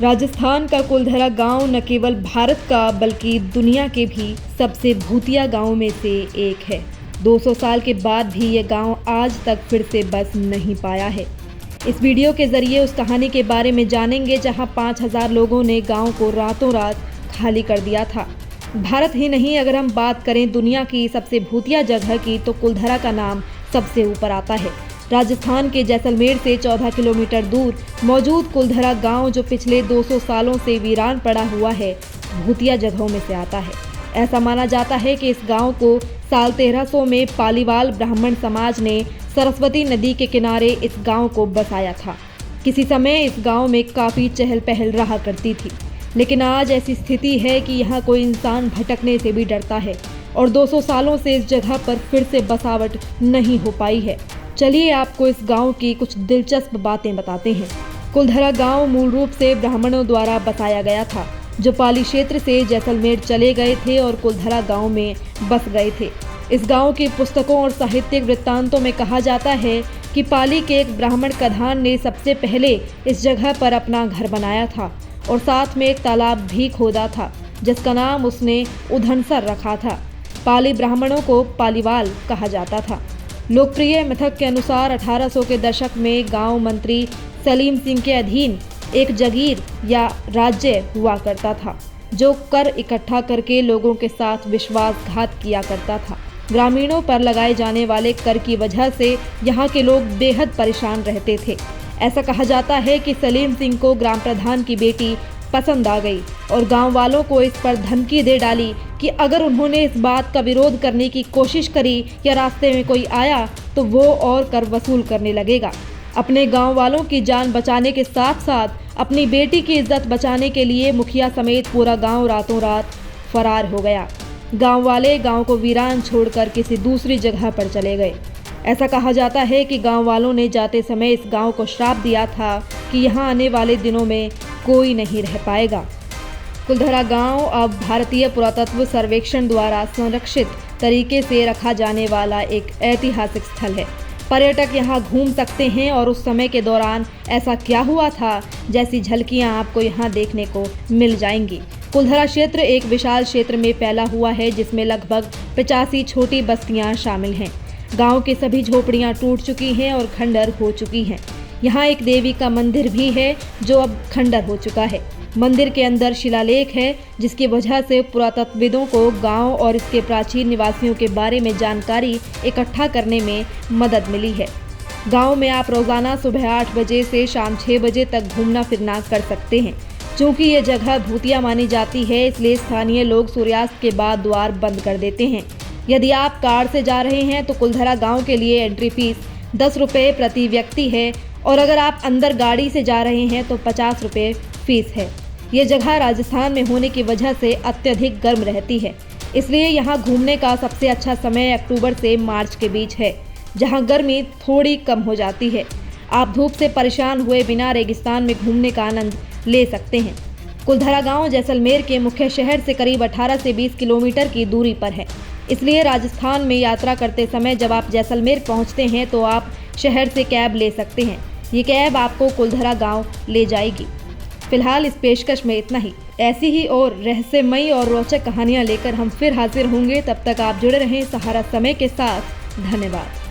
राजस्थान का कुलधरा गांव न केवल भारत का बल्कि दुनिया के भी सबसे भूतिया गांव में से एक है। 200 साल के बाद भी ये गांव आज तक फिर से बस नहीं पाया है। इस वीडियो के जरिए उस कहानी के बारे में जानेंगे जहां 5000 लोगों ने गांव को रातों रात खाली कर दिया था। भारत ही नहीं, अगर हम बात करें दुनिया की सबसे भूतिया जगह की तो कुलधरा का नाम सबसे ऊपर आता है। राजस्थान के जैसलमेर से 14 किलोमीटर दूर मौजूद कुलधरा गांव, जो पिछले 200 सालों से वीरान पड़ा हुआ है, भूतिया जगहों में से आता है। ऐसा माना जाता है कि इस गांव को साल 1300 में पालीवाल ब्राह्मण समाज ने सरस्वती नदी के किनारे इस गांव को बसाया था। किसी समय इस गांव में काफ़ी चहल पहल रहा करती थी, लेकिन आज ऐसी स्थिति है कि यहाँ कोई इंसान भटकने से भी डरता है और 200 सालों से इस जगह पर फिर से बसावट नहीं हो पाई है। चलिए आपको इस गांव की कुछ दिलचस्प बातें बताते हैं। कुलधरा गांव मूल रूप से ब्राह्मणों द्वारा बसाया गया था, जो पाली क्षेत्र से जैसलमेर चले गए थे और कुलधरा गांव में बस गए थे। इस गांव की पुस्तकों और साहित्यिक वृत्तांतों में कहा जाता है कि पाली के एक ब्राह्मण कधान ने सबसे पहले इस जगह पर अपना घर बनाया था और साथ में एक तालाब भी खोदा था, जिसका नाम उसने उधनसर रखा था। पाली ब्राह्मणों को पालीवाल कहा जाता था। लोकप्रिय मिथक के अनुसार 1800 के दशक में गांव मंत्री सलीम सिंह के अधीन एक जगीर या राज्य हुआ करता था, जो कर इकट्ठा करके लोगों के साथ विश्वासघात किया करता था। ग्रामीणों पर लगाए जाने वाले कर की वजह से यहाँ के लोग बेहद परेशान रहते थे। ऐसा कहा जाता है कि सलीम सिंह को ग्राम प्रधान की बेटी पसंद आ गई और गांव वालों को इस पर धमकी दे डाली कि अगर उन्होंने इस बात का विरोध करने की कोशिश करी या रास्ते में कोई आया तो वो और कर वसूल करने लगेगा। अपने गांव वालों की जान बचाने के साथ साथ अपनी बेटी की इज्जत बचाने के लिए मुखिया समेत पूरा गांव रातों रात फरार हो गया। गांव वाले गांव को वीरान छोड़कर किसी दूसरी जगह पर चले गए। ऐसा कहा जाता है कि गांव वालों ने जाते समय इस गांव को श्राप दिया था कि यहाँ आने वाले दिनों में कोई नहीं रह पाएगा। कुलधरा गांव अब भारतीय पुरातत्व सर्वेक्षण द्वारा संरक्षित तरीके से रखा जाने वाला एक ऐतिहासिक स्थल है। पर्यटक यहाँ घूम सकते हैं और उस समय के दौरान ऐसा क्या हुआ था जैसी झलकियाँ आपको यहाँ देखने को मिल जाएंगी। कुलधरा क्षेत्र एक विशाल क्षेत्र में फैला हुआ है, जिसमें लगभग 85 छोटी बस्तियाँ शामिल हैं। गांव की सभी झोपड़ियाँ टूट चुकी हैं और खंडर हो चुकी हैं। यहाँ एक देवी का मंदिर भी है, जो अब खंडर हो चुका है। मंदिर के अंदर शिलालेख है, जिसकी वजह से पुरातत्वविदों को गांव और इसके प्राचीन निवासियों के बारे में जानकारी इकट्ठा करने में मदद मिली है। गांव में आप रोजाना सुबह 8 बजे से शाम 6 बजे तक घूमना फिरना कर सकते हैं। चूँकि ये जगह भूतिया मानी जाती है, इसलिए स्थानीय लोग सूर्यास्त के बाद द्वार बंद कर देते हैं। यदि आप कार से जा रहे हैं तो कुलधरा गाँव के लिए एंट्री फीस 10 रुपये प्रति व्यक्ति है और अगर आप अंदर गाड़ी से जा रहे हैं तो 50 रुपये फीस है। ये जगह राजस्थान में होने की वजह से अत्यधिक गर्म रहती है, इसलिए यहाँ घूमने का सबसे अच्छा समय अक्टूबर से मार्च के बीच है, जहाँ गर्मी थोड़ी कम हो जाती है। आप धूप से परेशान हुए बिना रेगिस्तान में घूमने का आनंद ले सकते हैं। कुलधरा गांव जैसलमेर के मुख्य शहर से करीब 18 से 20 किलोमीटर की दूरी पर है, इसलिए राजस्थान में यात्रा करते समय जब आप जैसलमेर पहुंचते हैं तो आप शहर से कैब ले सकते हैं। ये कैब आपको कुलधरा गांव ले जाएगी। फिलहाल इस पेशकश में इतना ही। ऐसी ही और रहस्यमयी और रोचक कहानियां लेकर हम फिर हाजिर होंगे। तब तक आप जुड़े रहें सहारा समय के साथ। धन्यवाद।